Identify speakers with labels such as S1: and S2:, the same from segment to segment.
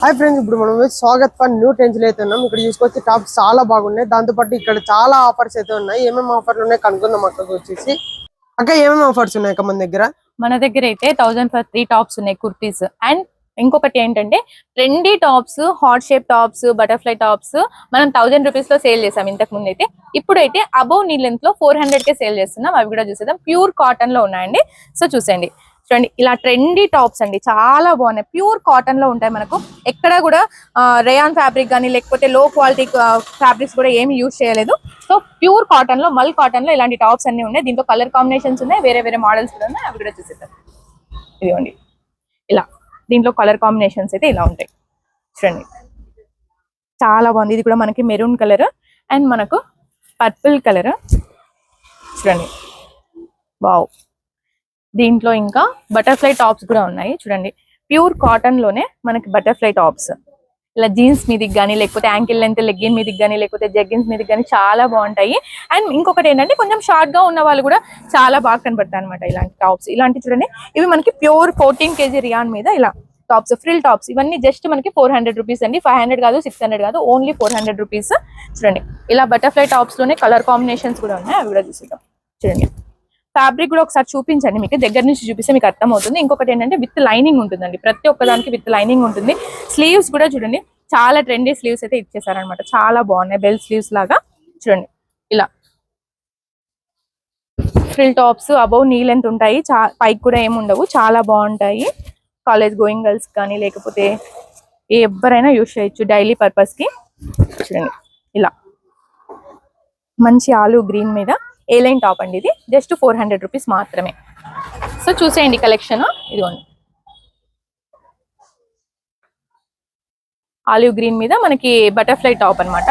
S1: Hi friends, ఇప్పుడు మనం Swagat for new trends అయితే ఉన్నాం. ఇక్కడ చూసుకొచ్చి టాప్స్ చాలా బాగున్నాయి. దాంతో పాటు ఇక్కడ చాలా ఆఫర్స్ అయితే ఉన్నాయి. ఏమేమి ఆఫర్లు ఉన్నాయి కనుక్కుందాం. అక్కడికి వచ్చేసి అక్క ఏమేమి ఆఫర్స్ ఉన్నాయి అక్క
S2: మన దగ్గర అయితే 1000 for 3 టాప్స్ ఉన్నాయి కుర్తీస్. అండ్ ఇంకొకటి ఏంటంటే trendy tops, hot shape tops, butterfly tops మనం 1000 రూపీస్ లో సేల్ చేసాం ఇంతకు ముందు అయితే. ఇప్పుడైతే అబౌవ్ నీ లెంత్ లో 400 కే సేల్ చేస్తున్నాం. అవి కూడా చూసేద్దాం. ప్యూర్ కాటన్ లో ఉన్నాయండి. సో చూసేయండి, చూడండి ఇలా ట్రెండీ టాప్స్ అండి, చాలా బాగున్నాయి. ప్యూర్ కాటన్ లో ఉంటాయి. మనకు ఎక్కడ కూడా రేయాన్ ఫ్యాబ్రిక్ కానీ లేకపోతే లో క్వాలిటీ ఫ్యాబ్రిక్స్ కూడా ఏమి యూజ్ చేయలేదు. సో ప్యూర్ కాటన్ లో, మల్ కాటన్ లో ఇలాంటి టాప్స్ అన్ని ఉన్నాయి. దీంట్లో కలర్ కాంబినేషన్స్ ఉన్నాయి, వేరే వేరే మోడల్స్ కూడా ఉన్నాయి. అవి కూడా చూసేద్దాం. ఇదిగోండి ఇలా దీంట్లో కలర్ కాంబినేషన్స్ అయితే ఇలా ఉంటాయి. చూడండి చాలా బాగుంది. ఇది కూడా మనకి మెరూన్ కలర్ అండ్ మనకు పర్పుల్ కలర్. చూడండి వావ్. దీంట్లో ఇంకా బటర్ఫ్లై టాప్స్ కూడా ఉన్నాయి. చూడండి ప్యూర్ కాటన్ లోనే మనకి బటర్ఫ్లై టాప్స్ ఇలా జీన్స్ మీదకి కానీ లేకపోతే యాంకిల్ లెంత్ లెగ్గిన్ మీదకి కానీ లేకపోతే జగ్గిన్స్ మీదకి కానీ చాలా బాగుంటాయి. అండ్ ఇంకొకటి ఏంటంటే కొంచెం షార్ట్ గా ఉన్న వాళ్ళు కూడా చాలా బాగా కనబడతాయి అనమాట ఇలాంటి టాప్స్. ఇలాంటి చూడండి, ఇవి మనకి ప్యూర్ 14 kg రియాన్ మీద ఇలా టాప్స్, ఫ్రిల్ టాప్స్. ఇవన్నీ జస్ట్ మనకి 400 రూపీస్ అండి. 500 కాదు, 600 కాదు, ఓన్లీ 400 రూపీస్. చూడండి ఇలా బటర్ఫ్లై టాప్స్ లోనే కలర్ కాంబినేషన్స్ కూడా ఉన్నాయి. అవి కూడా చూసేద్దాం. చూడండి ఫ్యాబ్రిక్ కూడా ఒకసారి చూపించండి, మీకు దగ్గర నుంచి చూపిస్తే మీకు అర్థం అవుతుంది. ఇంకొకటి ఏంటంటే విత్ లైనింగ్ ఉంటుందండి, ప్రతి ఒక్కదానికి విత్ లైనింగ్ ఉంటుంది. స్లీవ్స్ కూడా చూడండి చాలా ట్రెండీ స్లీవ్స్ అయితే ఇచ్చేసారనమాట, చాలా బాగున్నాయి. బెల్ స్లీవ్స్ లాగా చూడండి ఇలా frill tops above knee length ఉంటాయి. పైకి కూడా ఏమి ఉండవు, చాలా బాగుంటాయి. కాలేజ్ గోయింగ్ గర్ల్స్ కానీ లేకపోతే ఎవరైనా యూజ్ చేయొచ్చు డైలీ పర్పస్ కి. చూడండి ఇలా మంచి ఆలు గ్రీన్ మీద ఏ లైన్ టాప్ అండి. ఇది జస్ట్ 400 రూపీస్ మాత్రమే. సో చూసేయండి కలెక్షన్. ఇదిగోండి ఆలివ్ గ్రీన్ మీద మనకి బటర్ఫ్లై టాప్ అన్నమాట,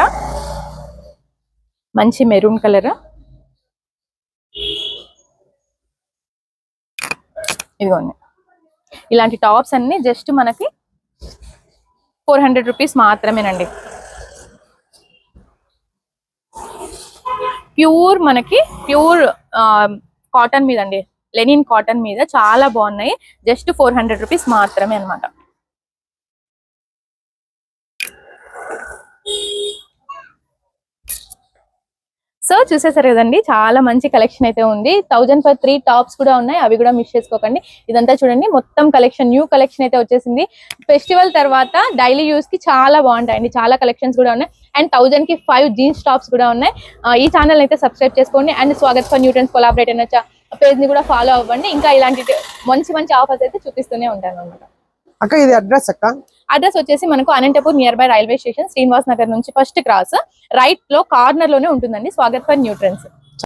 S2: మంచి మెరూన్ కలర్. ఇదిగోండి ఇలాంటి టాప్స్ అన్ని జస్ట్ మనకి 400 రూపీస్ మాత్రమేనండి. ప్యూర్ మనకి ప్యూర్ కాటన్ మీద అండి, లెనిన్ కాటన్ మీద చాలా బాగున్నాయి. జస్ట్ 400 రూపీస్ మాత్రమే అనమాట. సో చూసేసారు కదండి, చాలా మంచి కలెక్షన్ అయితే ఉంది. 1000 for 3 టాప్స్ కూడా ఉన్నాయి, అవి కూడా మిస్ చేసుకోకండి. ఇదంతా చూడండి మొత్తం కలెక్షన్, న్యూ కలెక్షన్ అయితే వచ్చేసింది. ఫెస్టివల్ తర్వాత డైలీ యూస్ కి చాలా బాగుంటాయండి. చాలా కలెక్షన్స్ కూడా ఉన్నాయి. అండ్ 1000 కి 5 జీన్స్ టాప్స్ కూడా ఉన్నాయి. ఈ ఛానల్ అయితే సబ్స్క్రైబ్ చేసుకోండి. And Swagat for new trends collaborate అయిన పేజ్ ని కూడా ఫాలో అవ్వండి. ఇంకా ఇలాంటి మంచి మంచి ఆఫర్స్ అయితే చూపిస్తూనే ఉంటాను అనమాట.
S1: అక్క ఇది అడ్రస్ అక్క?
S2: అడ్రస్ వచ్చేసి మనకు Anantapur near by railway station, Srinivas Nagar నుంచి ఫస్ట్ క్రాస్ రైట్ లో కార్నర్ లోనే ఉంటుందండి స్వాగత్ ఫర్ న్యూ ట్రెండ్స్.